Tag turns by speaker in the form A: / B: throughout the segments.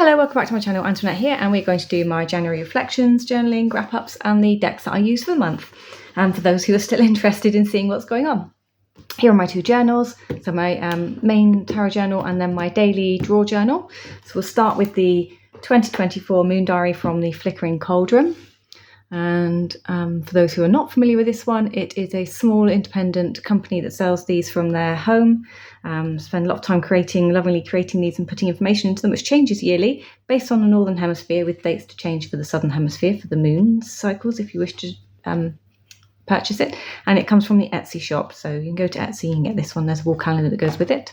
A: Hello, welcome back to my channel. Antoinette here, and we're going to do my January reflections, journaling, wrap-ups and the decks that I use for the month. And for those who are still interested in seeing what's going on. Here are my two journals, so my main tarot journal and then my daily draw journal. So we'll start with the 2024 Moon Diary from the FlickeringCauldron. And for those who are not familiar with this one, it is a small independent company that sells these from their home. Spend a lot of time lovingly creating these and putting information into them, which changes yearly based on the Northern Hemisphere, with dates to change for the Southern Hemisphere for the moon cycles if you wish to purchase it. And it comes from the Etsy shop, so you can go to Etsy and get this one. There's a wall calendar that goes with it.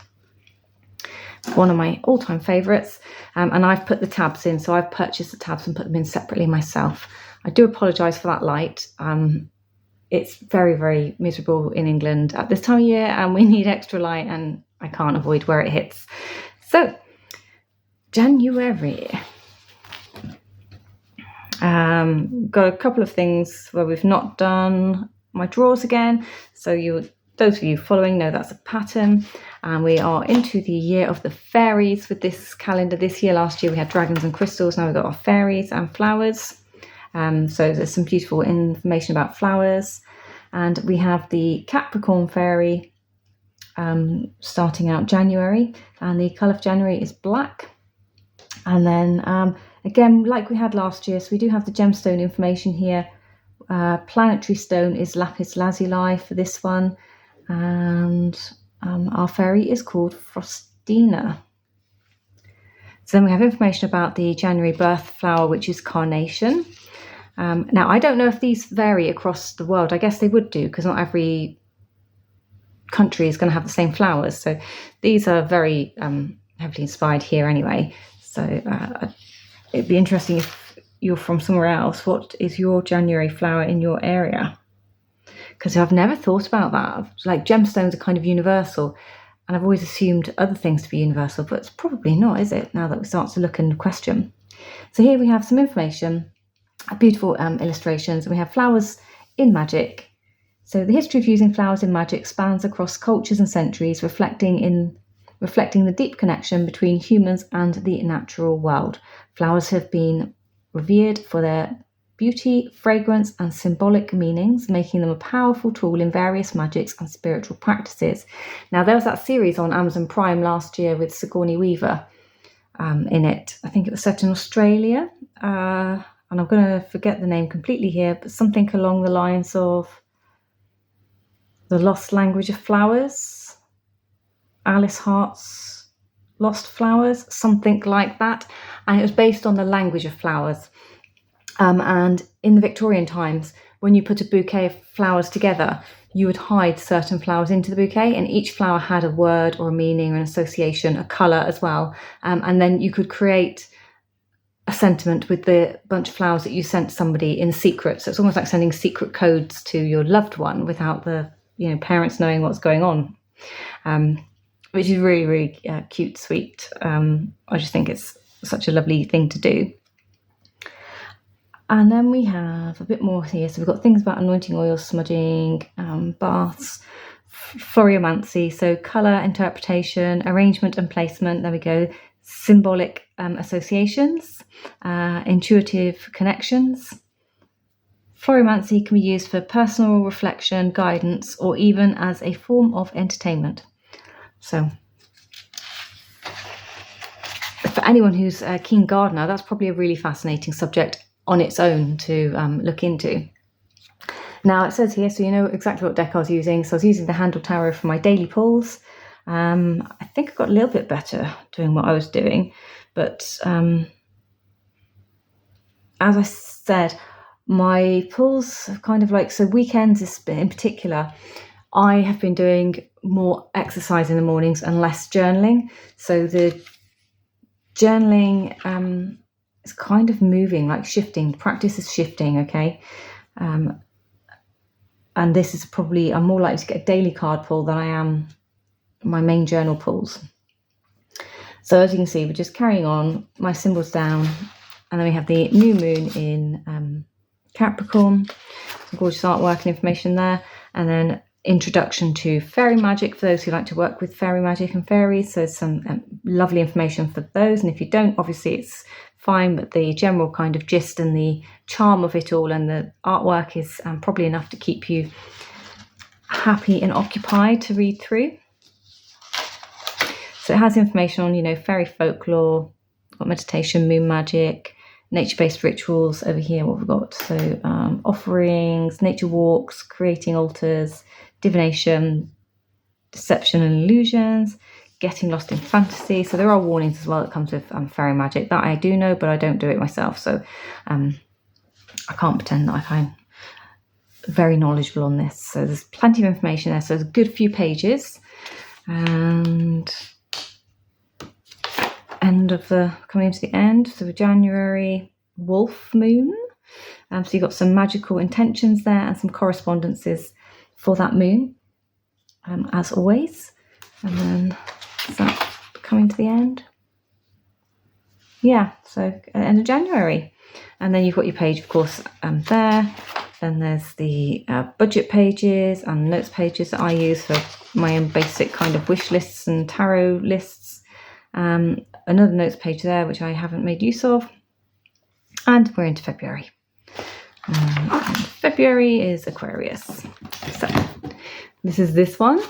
A: One of my all-time favourites, and I've put the tabs in, so I've purchased the tabs and put them in separately myself. I do apologise for that light. It's very, very miserable in England at this time of year, and we need extra light, and I can't avoid where it hits. So, January. Got a couple of things where we've not done my drawers again. So those of you following know that's a pattern. And we are into the year of the fairies with this calendar. This year, last year, we had dragons and crystals. Now we've got our fairies and flowers. So there's some beautiful information about flowers. And we have the Capricorn fairy starting out January. And the colour of January is black. And then again, like we had last year, so we do have the gemstone information here. Planetary stone is lapis lazuli for this one. And our fairy is called Frostina. So then we have information about the January birth flower, which is carnation. Now, I don't know if these vary across the world. I guess they would do, because not every country is going to have the same flowers. So these are very heavily inspired here anyway. So it'd be interesting if you're from somewhere else. What is your January flower in your area? Because I've never thought about that. Like, gemstones are kind of universal, and I've always assumed other things to be universal, but it's probably not, is it? Now that we start to look and question. So here we have some information, beautiful illustrations, and we have flowers in magic. So the history of using flowers in magic spans across cultures and centuries, reflecting the deep connection between humans and the natural world. Flowers have been revered for their beauty, fragrance, and symbolic meanings, making them a powerful tool in various magics and spiritual practices. Now, there was that series on Amazon Prime last year with Sigourney Weaver in it. I think it was set in Australia, and I'm going to forget the name completely here, but something along the lines of The Lost Language of Flowers, Alice Hart's Lost Flowers, something like that. And it was based on the language of flowers. And in the Victorian times, when you put a bouquet of flowers together, you would hide certain flowers into the bouquet, and each flower had a word or a meaning or an association, a colour as well. And then you could create a sentiment with the bunch of flowers that you sent somebody in secret. So it's almost like sending secret codes to your loved one without the parents knowing what's going on, which is really, really cute, sweet. I just think it's such a lovely thing to do. And then we have a bit more here. So we've got things about anointing oil, smudging, baths, floriomancy, so colour interpretation, arrangement and placement. There we go. Symbolic associations, intuitive connections. Floriomancy can be used for personal reflection, guidance, or even as a form of entertainment. So for anyone who's a keen gardener, that's probably a really fascinating subject on its own to look into. Now, it says here, so you know exactly what deck I was using. So I was using the Haindl Tarot for my daily pulls. I think I got a little bit better doing what I was doing. But as I said, my pulls have kind of like, so weekends in particular, I have been doing more exercise in the mornings and less journaling. So the journaling is kind of moving, like shifting. Practice is shifting, okay? And this is probably, I'm more likely to get a daily card pull than I am my main journal pulls. So as you can see, we're just carrying on, my symbols down, and then we have the new moon in Capricorn, some gorgeous artwork and information there, and then introduction to fairy magic for those who like to work with fairy magic and fairies. So some lovely information for those. And if you don't, obviously it's fine, but the general kind of gist and the charm of it all and the artwork is probably enough to keep you happy and occupied to read through. So it has information on, you know, fairy folklore, got meditation, moon magic, nature-based rituals over here. What we've got, so offerings, nature walks, creating altars, divination, deception and illusions, getting lost in fantasy. So there are warnings as well that comes with fairy magic. That I do know, but I don't do it myself, so I can't pretend that I'm very knowledgeable on this. So there's plenty of information there. So there's a good few pages, and coming to the end. So January, Wolf Moon. So you've got some magical intentions there and some correspondences for that moon, as always. And then is that coming to the end? Yeah, so end of January. And then you've got your page, of course, there. Then there's the budget pages and notes pages that I use for my own basic kind of wish lists and tarot lists. Another notes page there, which I haven't made use of. And we're into February. February is Aquarius. So this is this one.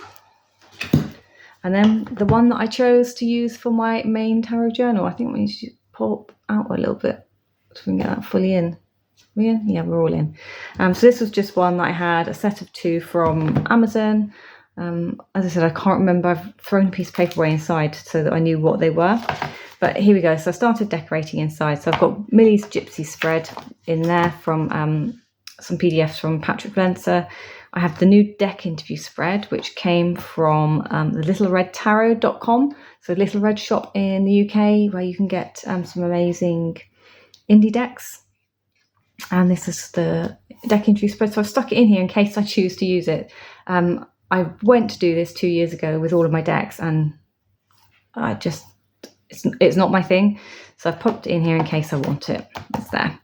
A: And then the one that I chose to use for my main tarot journal. I think we need to pop out a little bit so we can get that fully in. We're in? Yeah, we're all in. So this was just one that I had, a set of 2 from Amazon. As I said, I can't remember. I've thrown a piece of paper away inside so that I knew what they were. But here we go. So I started decorating inside. So I've got Millie's Gypsy spread in there from some PDFs from Patrick Lenser. I have the new deck interview spread, which came from the littleredtarot.com. So Little Red shop in the UK, where you can get some amazing indie decks. And this is the deck interview spread. So I've stuck it in here in case I choose to use it. I went to do this 2 years ago with all of my decks, and I just, it's not my thing. So I've popped it in here in case I want it. It's there.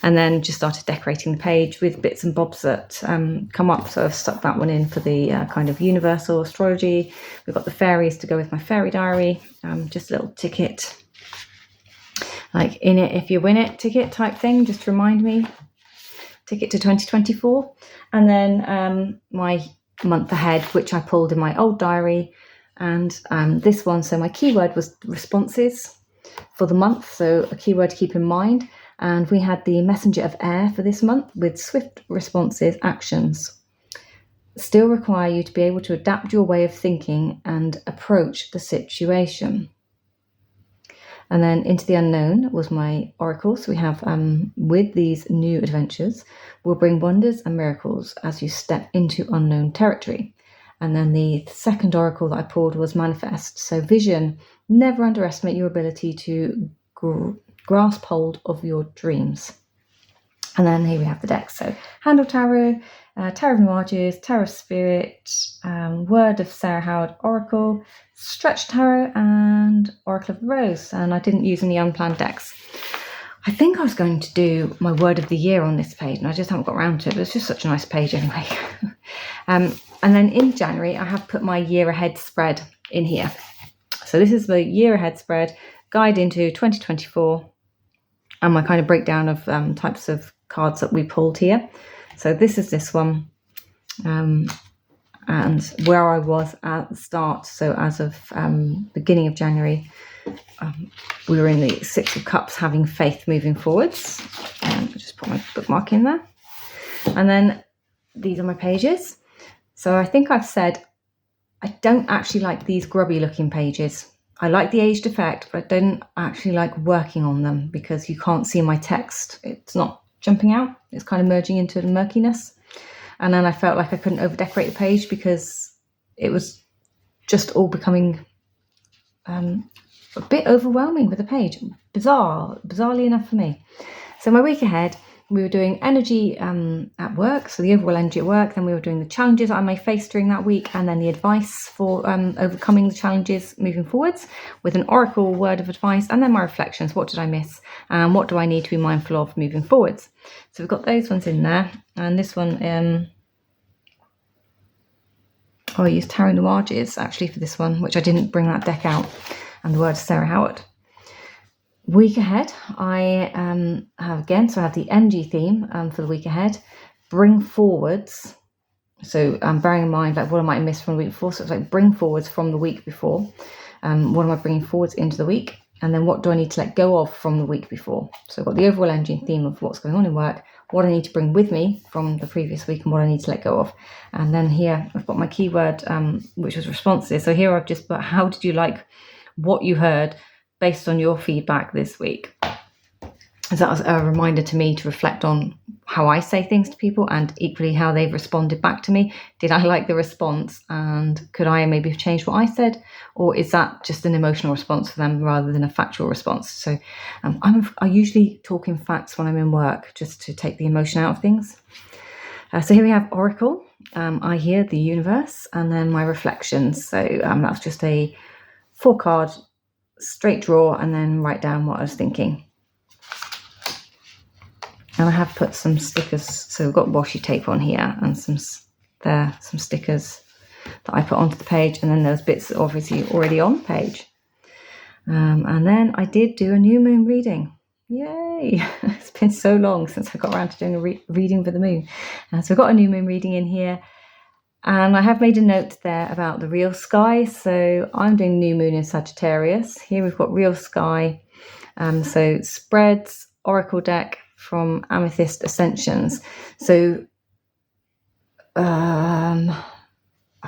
A: And then just started decorating the page with bits and bobs that come up. So I've stuck that one in for the kind of universal astrology. We've got the fairies to go with my fairy diary. Just a little ticket, like in it if you win it ticket type thing, just to remind me. Ticket to 2024. And then my month ahead, which I pulled in my old diary. And this one, so my keyword was responses for the month. So a keyword to keep in mind. And we had the messenger of air for this month with swift responses, actions. Still require you to be able to adapt your way of thinking and approach the situation. And then into the unknown was my oracle. So we have, with these new adventures, will bring wonders and miracles as you step into unknown territory. And then the second oracle that I pulled was manifest. So vision, never underestimate your ability to grasp hold of your dreams. And then here we have the decks. So Haindl Tarot, Tarot of Nuages, Tarot of Spirit, Word of Sarah Howard Oracle, Stretch Tarot, and Oracle of the Rose. And I didn't use any unplanned decks. I think I was going to do my Word of the Year on this page, and I just haven't got around to it, but it's just such a nice page anyway. And then in January, I have put my year ahead spread in here. So this is the year ahead spread, guide into 2024. And my kind of breakdown of types of cards that we pulled here. So this is this one, and where I was at the start. So as of beginning of January, we were in the 6 of Cups, having faith moving forwards. I'll just put my bookmark in there. And then these are my pages. So I think I've said I don't actually like these grubby looking pages. I like the aged effect, but I don't actually like working on them because you can't see my text. It's not jumping out. It's kind of merging into the murkiness. And then I felt like I couldn't over-decorate the page because it was just all becoming a bit overwhelming with the page. Bizarrely enough for me. So my week ahead, we were doing energy at work, so the overall energy at work. Then we were doing the challenges I may face during that week, and then the advice for overcoming the challenges moving forwards with an oracle word of advice, and then my reflections. What did I miss? And what do I need to be mindful of moving forwards? So we've got those ones in there, and this one I used Tarot Noirs actually for this one, which I didn't bring that deck out, and the word is Sarah Howard. Week ahead, I have again, so I have the energy theme for the week ahead, bring forwards. So I'm bearing in mind, like, what I might have missed from the week before. So it's like bring forwards from the week before. What am I bringing forwards into the week? And then what do I need to let go of from the week before? So I've got the overall energy theme of what's going on in work, what I need to bring with me from the previous week, and what I need to let go of. And then here I've got my keyword, which was responses. So here I've just put, how did you like what you heard based on your feedback this week? So that was a reminder to me to reflect on how I say things to people, and equally how they've responded back to me. Did I like the response, and could I maybe have changed what I said, or is that just an emotional response for them rather than a factual response? So I usually talk in facts when I'm in work, just to take the emotion out of things. So here we have Oracle. I hear the universe, and then my reflections. So that's just a 4-card straight draw, and then write down what I was thinking. And I have put some stickers, so we've got washi tape on here, and some stickers that I put onto the page, and then those bits are obviously already on the page. And then I did do a new moon reading. Yay! It's been so long since I got around to doing a reading for the moon. So I've got a new moon reading in here, and I have made a note there about the real sky. So I'm doing new moon in Sagittarius. Here we've got real sky. So spreads, oracle deck from Amethyst Ascensions. So I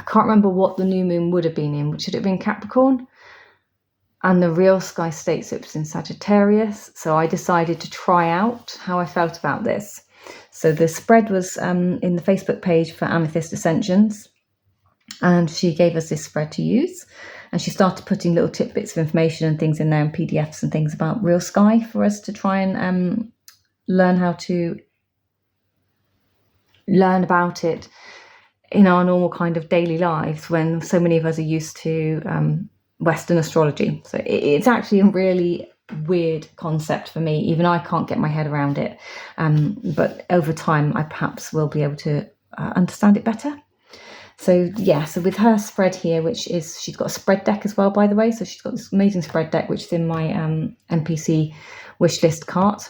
A: can't remember what the new moon would have been in. Should it have been Capricorn? And the real sky states it was in Sagittarius. So I decided to try out how I felt about this. So the spread was in the Facebook page for Amethyst Ascensions, and she gave us this spread to use, and she started putting little tidbits of information and things in there, and PDFs and things about real sky for us to try and learn how to learn about it in our normal kind of daily lives, when so many of us are used to Western astrology. So it's actually a really weird concept for me. Even I can't get my head around it. But over time, I perhaps will be able to understand it better. So yeah, so with her spread here, which is, she's got a spread deck as well, by the way. So she's got this amazing spread deck, which is in my NPC wishlist cart.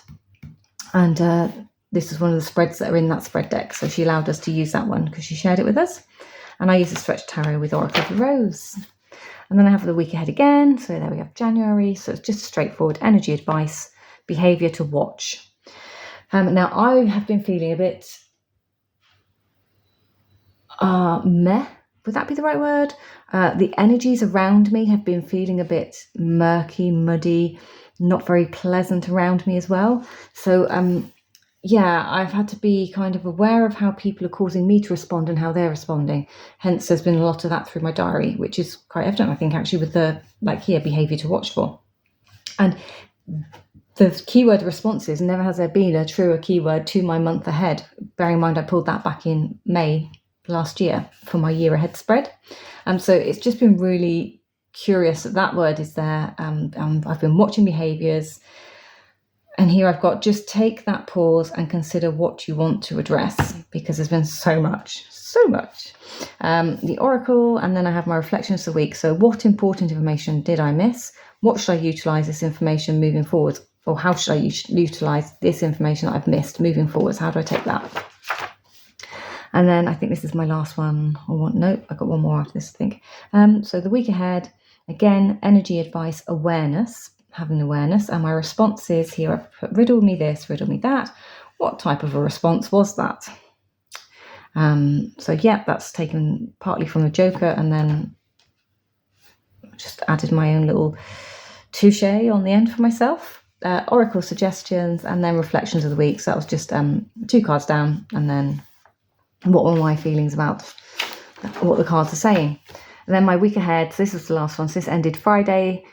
A: And this is one of the spreads that are in that spread deck. So she allowed us to use that one because she shared it with us. And I use the Stretch Tarot with Oracle of the Rose. And then I have the week ahead again. So there we have January. So it's just straightforward energy advice, behaviour to watch. Now I have been feeling a bit meh. Would that be the right word? The energies around me have been feeling a bit murky, muddy, not very pleasant around me as well. So yeah, I've had to be kind of aware of how people are causing me to respond and how they're responding. Hence, there's been a lot of that through my diary, which is quite evident, I think, actually, with the, like here, behaviour to watch for. And the keyword responses, never has there been a truer keyword to my month ahead. Bearing in mind, I pulled that back in May last year for my year ahead spread. So it's just been really curious that word is there. I've been watching behaviours. And here I've got, just take that pause and consider what you want to address, because there's been so much. The Oracle, and then I have my reflections of the week. So what important information did I miss? What should I utilise this information moving forward? Or how should I utilise this information that I've missed moving forwards? How do I take that? And then I think this is my last one. No, I've got one more after this, I think. So the week ahead, again, energy advice, awareness. Having awareness, and my responses here, I've put riddle me this, riddle me that. What type of a response was that? So yeah, that's taken partly from the Joker, and then just added my own little touche on the end for myself. Oracle suggestions, and then reflections of the week. So that was just 2 cards down, and then what were my feelings about what the cards are saying. And then my week ahead, so this was the last one. So this ended Friday.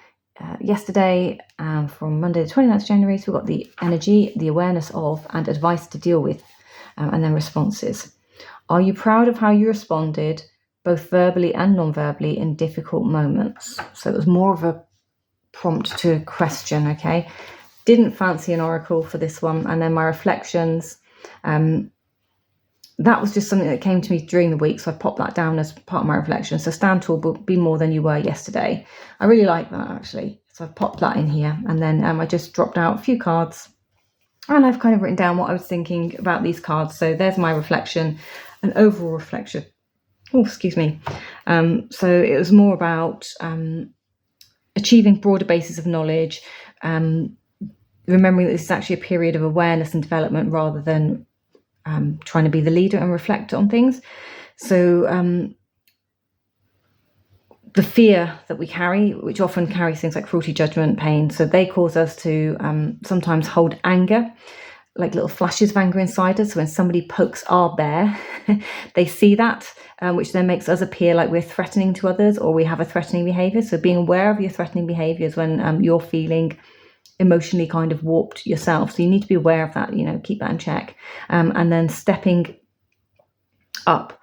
A: Yesterday, from Monday the 29th of January, so we've got the energy, the awareness of, and advice to deal with, and then responses. Are you proud of how you responded, both verbally and non-verbally, in difficult moments? So it was more of a prompt to a question, okay? Didn't fancy an oracle for this one. And then my reflections, that was just something that came to me during the week, so I popped that down as part of my reflection. So stand tall, but be more than you were yesterday. I really like that, actually. So I've popped that in here, and then I just dropped out a few cards, and I've kind of written down what I was thinking about these cards. So there's my reflection, an overall reflection. Oh, excuse me. So it was more about achieving broader bases of knowledge, remembering that this is actually a period of awareness and development rather than trying to be the leader and reflect on things. So the fear that we carry, which often carries things like cruelty, judgment, pain, so they cause us to sometimes hold anger, like little flashes of anger inside us. So when somebody pokes our bear, they see that, which then makes us appear like we're threatening to others, or we have a threatening behavior. So being aware of your threatening behaviors when you're feeling emotionally kind of warped yourself. So you need to be aware of that, keep that in check. And then stepping up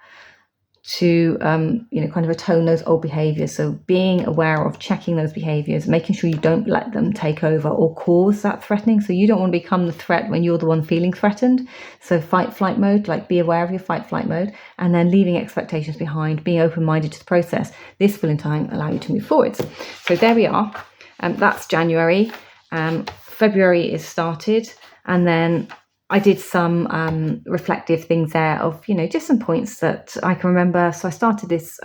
A: to, kind of atone those old behaviors. So being aware of checking those behaviors, making sure you don't let them take over or cause that threatening. So you don't want to become the threat when you're the one feeling threatened. So fight flight mode, like be aware of your fight flight mode, and then leaving expectations behind, being open-minded to the process. This will in time allow you to move forwards. So there we are. That's January. February is started, and then I did some reflective things there of, just some points that I can remember. So I started this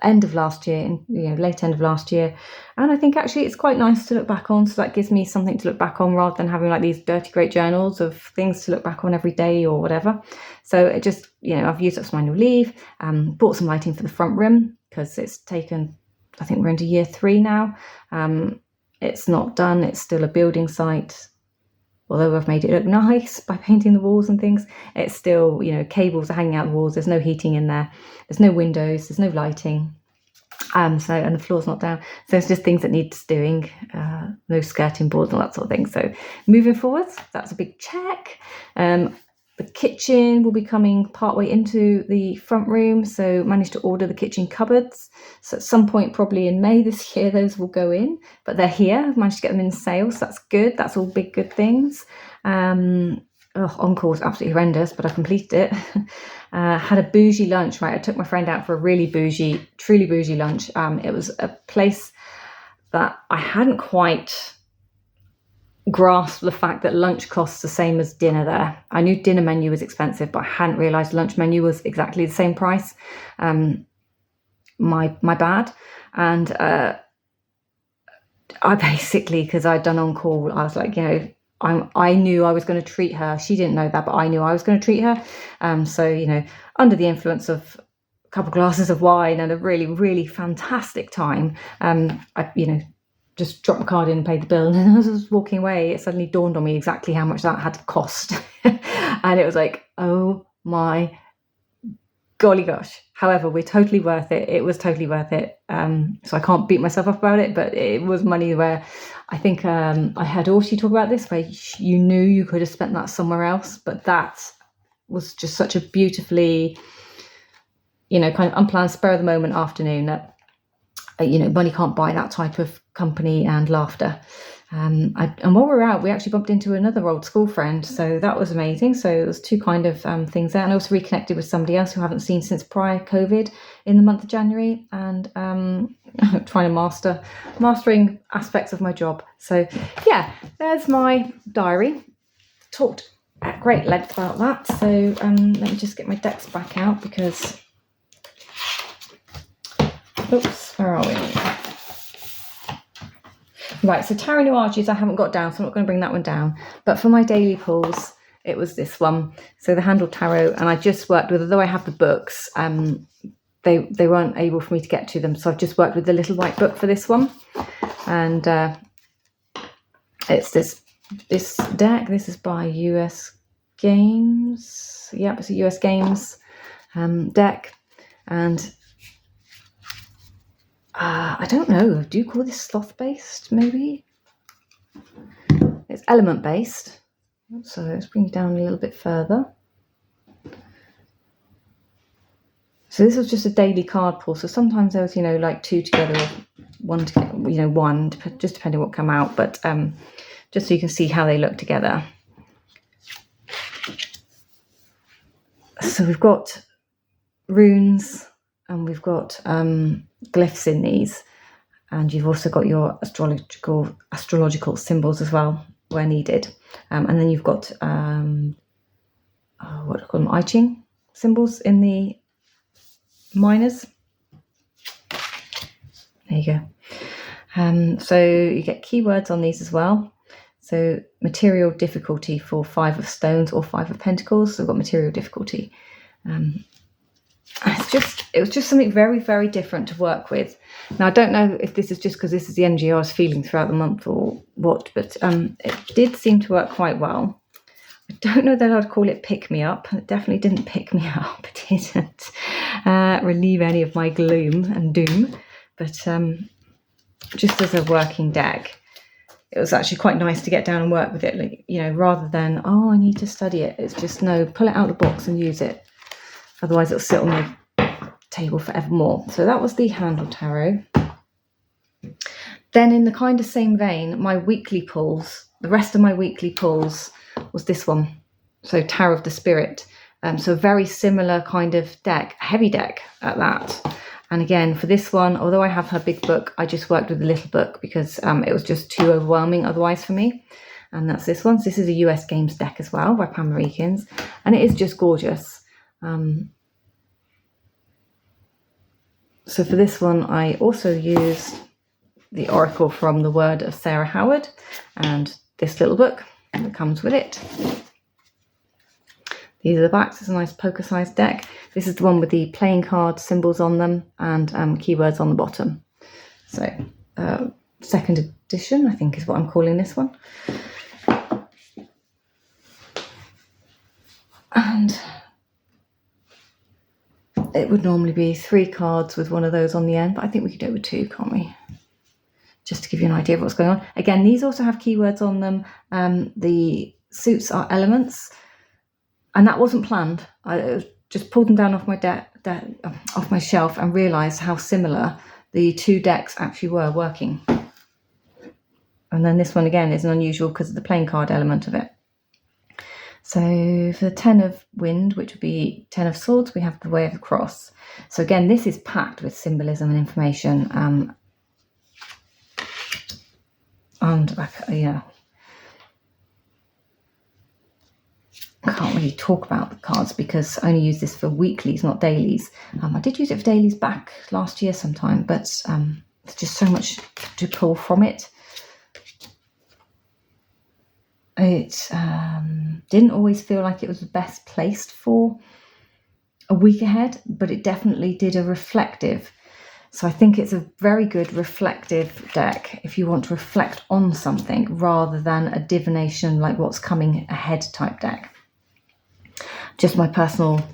A: end of last year, late end of last year, and I think actually it's quite nice to look back on. So that gives me something to look back on rather than having like these dirty great journals of things to look back on every day or whatever. So it just, I've used up some annual leave, bought some lighting for the front room because it's taken, I think we're into year 3 now. It's not done. It's still a building site. Although I've made it look nice by painting the walls and things, it's still, cables are hanging out the walls. There's no heating in there. There's no windows. There's no lighting. And the floor's not down. So it's just things that needs doing. No skirting boards and all that sort of thing. So moving forwards, that's a big check. The kitchen will be coming partway into the front room. So managed to order the kitchen cupboards. So at some point, probably in May this year, those will go in. But they're here. I've managed to get them in sale. So that's good. That's all big, good things. Encore was absolutely horrendous, but I completed it. Had a bougie lunch, right? I took my friend out for a really bougie, truly bougie lunch. It was a place that I hadn't quite grasp the fact that lunch costs the same as dinner there. I knew dinner menu was expensive, but I hadn't realised lunch menu was exactly the same price. My bad. And I basically, because I'd done on call, I was like, I knew I was going to treat her. She didn't know that, but I knew I was going to treat her. So, under the influence of a couple of glasses of wine and a really, really fantastic time, I just dropped my card in and paid the bill. And as I was walking away, it suddenly dawned on me exactly how much that had to cost. And it was like, oh my golly gosh. However, we're totally worth it. It was totally worth it. So I can't beat myself up about it, but it was money where I think I heard Orshi talk about this, where you knew you could have spent that somewhere else. But that was just such a beautifully, kind of unplanned, spur of the moment afternoon that, money can't buy that type of company and laughter. And while we were out, we actually bumped into another old school friend. So that was amazing. So it was 2 kind of things there. And I also reconnected with somebody else who I haven't seen since prior COVID in the month of January. And trying to mastering aspects of my job. So yeah, there's my diary. Talked at great length about that. So let me just get my decks back out because... Oops, where are we? Right, so Tarot New Arches I haven't got down, so I'm not going to bring that one down. But for my daily pulls, it was this one. So the Haindl Tarot, and I just worked with, although I have the books, they weren't able for me to get to them. So I've just worked with the little white book for this one. And it's this deck. This is by US Games. Yep, it's a US Games deck. And... I don't know, do you call this sloth based maybe? It's element based. So let's bring it down a little bit further. So this was just a daily card pull. So sometimes there was, like 2 together or 1 together, one, just depending what come out. But just so you can see how they look together. So we've got runes and we've got glyphs in these, and you've also got your astrological symbols as well where needed, and then you've got what do I call them, I Ching symbols in the minors. There you go. So you get keywords on these as well. So material difficulty for 5 of stones or 5 of pentacles. So we've got material difficulty. It was just something very, very different to work with. Now, I don't know if this is just because this is the energy I was feeling throughout the month or what, but it did seem to work quite well. I don't know that I'd call it pick me up. It definitely didn't pick me up. It didn't relieve any of my gloom and doom. But just as a working deck, it was actually quite nice to get down and work with it. Like, you know, rather than, oh, I need to study it. It's just, no, pull it out of the box and use it. Otherwise, it'll sit on the table forevermore. So that was the Haindl Tarot. Then in the kind of same vein, my weekly pulls, the rest of my weekly pulls was this one. So Tower of the Spirit. So a very similar kind of deck, heavy deck at that. And again, for this one, although I have her big book, I just worked with the little book because it was just too overwhelming otherwise for me. And that's this one. So this is a US Games deck as well by Pam Marikins. And it is just gorgeous. So for this one, I also used the Oracle from the Word of Sarah Howard and this little book that comes with it. These are the backs. It's a nice poker-sized deck. This is the one with the playing card symbols on them and keywords on the bottom. So second edition, I think, is what I'm calling this one. And it would normally be 3 cards with one of those on the end, but I think we could do it with 2, can't we? Just to give you an idea of what's going on. Again, these also have keywords on them. The suits are elements, and that wasn't planned. I just pulled them down off my off my shelf and realised how similar the 2 decks actually were working. And then this one again is unusual because of the playing card element of it. So for the 10 of wind, which would be 10 of swords, we have the way of the cross. So again, this is packed with symbolism and information. Yeah, I can't really talk about the cards because I only use this for weeklies, not dailies. I did use it for dailies back last year sometime, but there's just so much to pull from it. It didn't always feel like it was the best placed for a week ahead, but it definitely did a reflective. So I think it's a very good reflective deck if you want to reflect on something rather than a divination like what's coming ahead type deck. Just my personal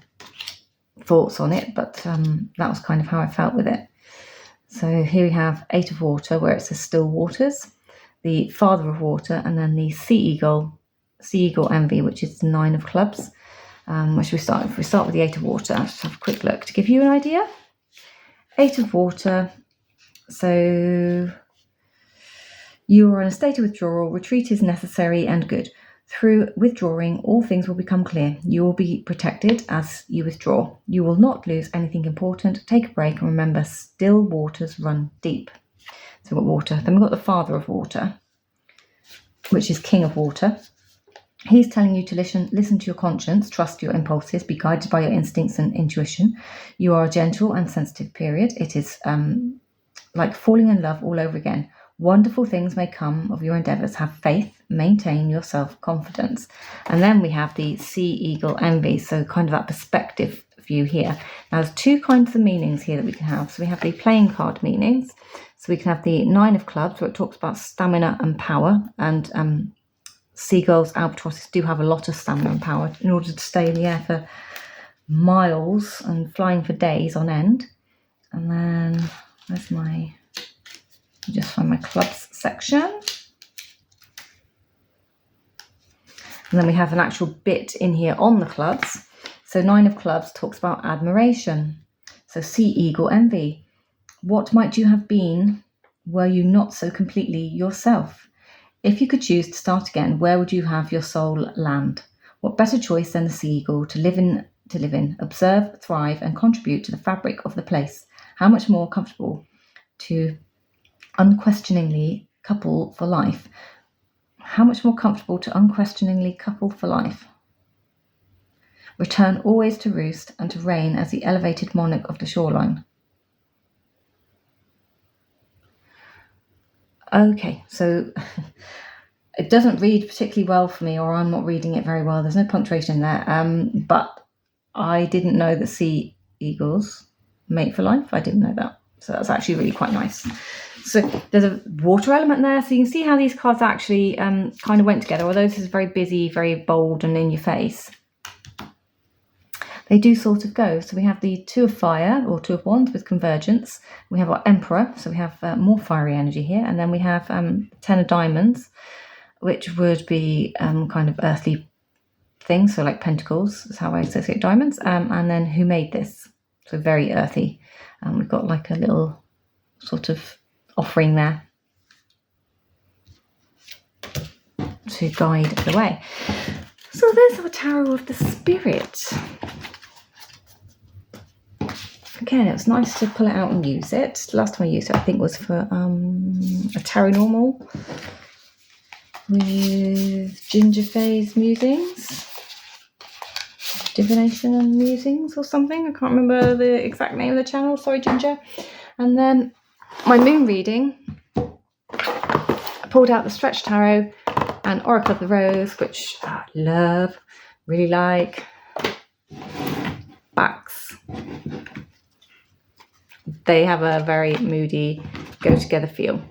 A: thoughts on it, but that was kind of how I felt with it. So here we have 8 of water where it says still waters, the Father of Water, and then the Sea Eagle Envy, which is the 9 of clubs. Where should we start? If we start with the 8 of water, I'll just have a quick look to give you an idea. 8 of water. So you are in a state of withdrawal. Retreat is necessary and good. Through withdrawing, all things will become clear. You will be protected as you withdraw. You will not lose anything important. Take a break and remember, still waters run deep. So we've got water. Then we've got the Father of Water, which is King of Water. He's telling you to listen to your conscience, trust your impulses, be guided by your instincts and intuition. You are a gentle and sensitive period. It is like falling in love all over again. Wonderful things may come of your endeavours. Have faith, maintain your self-confidence. And then we have the Sea Eagle Envy, so kind of that perspective view here. Now there's 2 kinds of meanings here that we can have. So we have the playing card meanings. So we can have the 9 of clubs, where it talks about stamina and power, and seagulls, albatrosses do have a lot of stamina and power in order to stay in the air for miles and flying for days on end. And then where's my, I'll just find my clubs section. And then we have an actual bit in here on the clubs. So 9 of clubs talks about admiration. So Sea Eagle Envy. What might you have been were you not so completely yourself? If you could choose to start again, where would you have your soul land? What better choice than the sea eagle to to live in, observe, thrive, and contribute to the fabric of the place. How much more comfortable to unquestioningly couple for life? How much more comfortable to unquestioningly couple for life? Return always to roost and to reign as the elevated monarch of the shoreline. Okay, so it doesn't read particularly well for me, or I'm not reading it very well. There's no punctuation there. But I didn't know that sea eagles mate for life. I didn't know that. So that's actually really quite nice. So there's a water element there. So you can see how these cards actually kind of went together. Although this is very busy, very bold and in your face, they do sort of go. So we have the Two of Fire, or Two of Wands with Convergence. We have our Emperor, so we have more fiery energy here. And then we have Ten of Diamonds, which would be kind of earthly things, so like Pentacles is how I associate diamonds. And then Who Made This? So very earthy. We've got like a little sort of offering there to guide the way. So there's our Tarot of the Spirit. Again, it was nice to pull it out and use it. The last time I used it, I think, was for a Tarot Normal with Ginger Faes Musings. Divination and Musings or something. I can't remember the exact name of the channel. Sorry, Ginger. And then my moon reading, I pulled out the Stretch Tarot and Oracle of the Rose, which I love, really like. Backs. They have a very moody, go-together feel.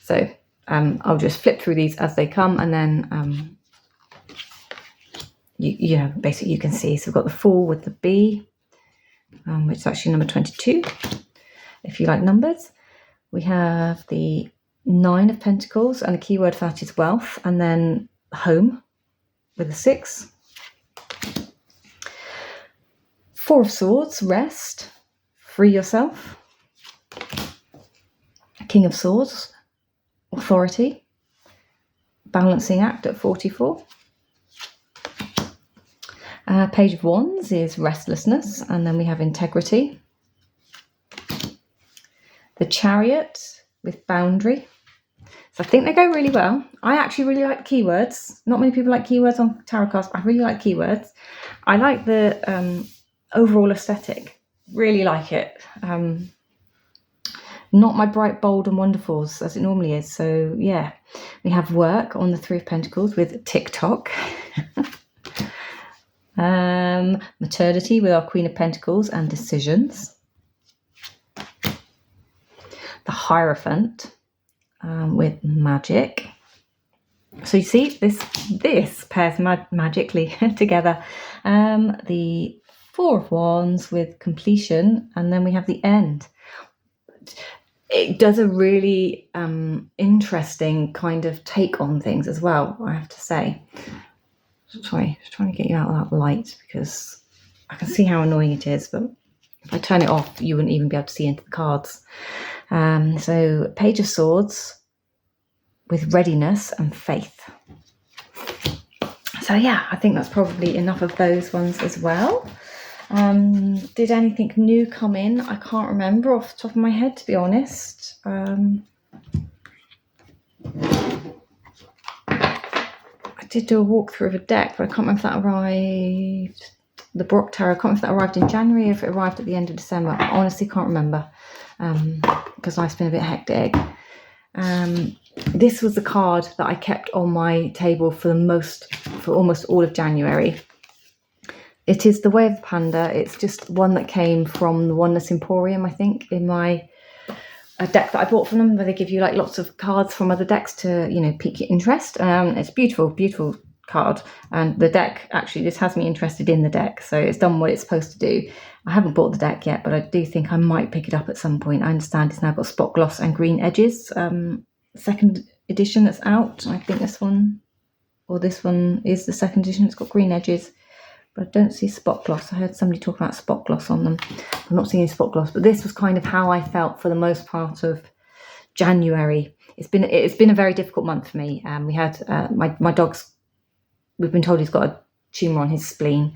A: So I'll just flip through these as they come, and then you know, basically you can see. So we've got the Fool with the B, which is actually number 22, if you like numbers. We have the Nine of Pentacles, and the keyword for that is wealth, and then home with the 6. Four of Swords, rest, free yourself. King of Swords, authority, balancing act at 44. Page of Wands is restlessness, and then we have integrity. The Chariot with boundary. So I think they go really well. I actually really like keywords. Not many people like keywords on tarot cards, but I really like keywords. I like the overall aesthetic. Really like it. Not my bright, bold and wonderfuls as it normally is. So yeah, we have work on the Three of Pentacles with TikTok. Maternity with our Queen of Pentacles and decisions. The Hierophant with magic. So you see, this pairs magically together. The Four of Wands with completion, and then we have the End. It does a really interesting kind of take on things as well, I have to say. Just trying to get you out of that light, because I can see how annoying it is, but if I turn it off, you wouldn't even be able to see into the cards. So Page of Swords with readiness and faith. So yeah, I think that's probably enough of those ones as well. Did anything new come in? I can't remember off the top of my head, to be honest. I did do a walkthrough of a deck, but I can't remember if that arrived. The Brock Tarot, I can't remember if that arrived in January or if it arrived at the end of December. I honestly can't remember, because life's been a bit hectic. This was the card that I kept on my table for almost all of January. It is the Way of the Panda. It's just one that came from the Oneness Emporium, I think, in my a deck that I bought from them, where they give you like lots of cards from other decks to, you know, pique your interest. It's beautiful, beautiful card. And the deck, actually, this has me interested in the deck. So it's done what it's supposed to do. I haven't bought the deck yet, but I do think I might pick it up at some point. I understand it's now got spot gloss and green edges. Second edition that's out. I think this one is the second edition. It's got green edges, but I don't see spot gloss. I heard somebody talk about spot gloss on them. I'm not seeing any spot gloss, but this was kind of how I felt for the most part of January. It's been a very difficult month for me. We had my dog's. We've been told he's got a tumour on his spleen.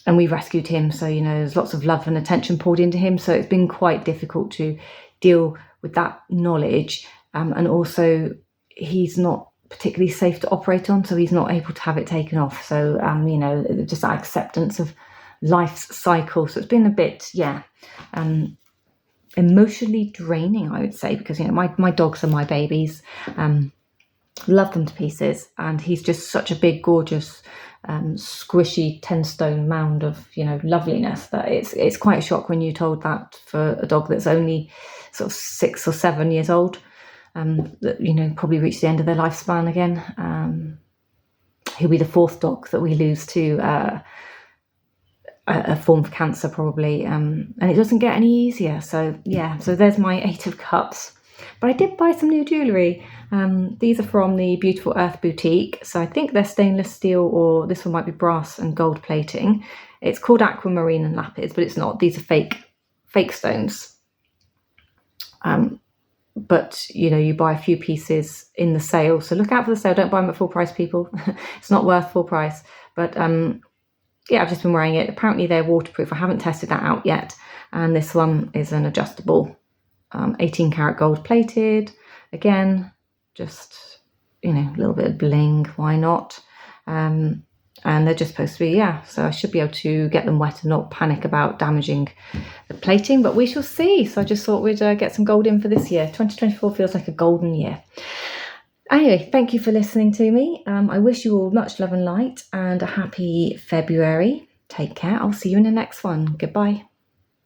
A: and we rescued him, so there's lots of love and attention poured into him, so it's been quite difficult to deal with that knowledge, and also he's not particularly safe to operate on, so he's not able to have it taken off. So just that acceptance of life's cycle. So it's been a bit emotionally draining, I would say, because my dogs are my babies. Love them to pieces, and he's just such a big, gorgeous, squishy 10-stone mound of loveliness that it's quite a shock when you're told that for a dog that's only sort of 6 or 7 years old, that probably reached the end of their lifespan again. He'll be the 4th dog that we lose to a form of cancer, probably, and it doesn't get any easier. So there's my 8 of Cups. But I did buy some new jewellery. These are from the Beautiful Earth boutique, so I think they're stainless steel, or this one might be brass and gold plating. It's called aquamarine and lapis, but it's not. These are fake stones. But you buy a few pieces in the sale, so look out for the sale. Don't buy them at full price, people. It's not worth full price. But I've just been wearing it. Apparently they're waterproof. I haven't tested that out yet. And this one is an adjustable 18 karat gold plated. Again, just a little bit of bling, why not? And they're just supposed to be, so I should be able to get them wet and not panic about damaging the plating, but we shall see. So I just thought we'd get some gold in for this year. 2024 feels like a golden year. Anyway, thank you for listening to me. I wish you all much love and light and a happy February. Take care. I'll see you in the next one. Goodbye.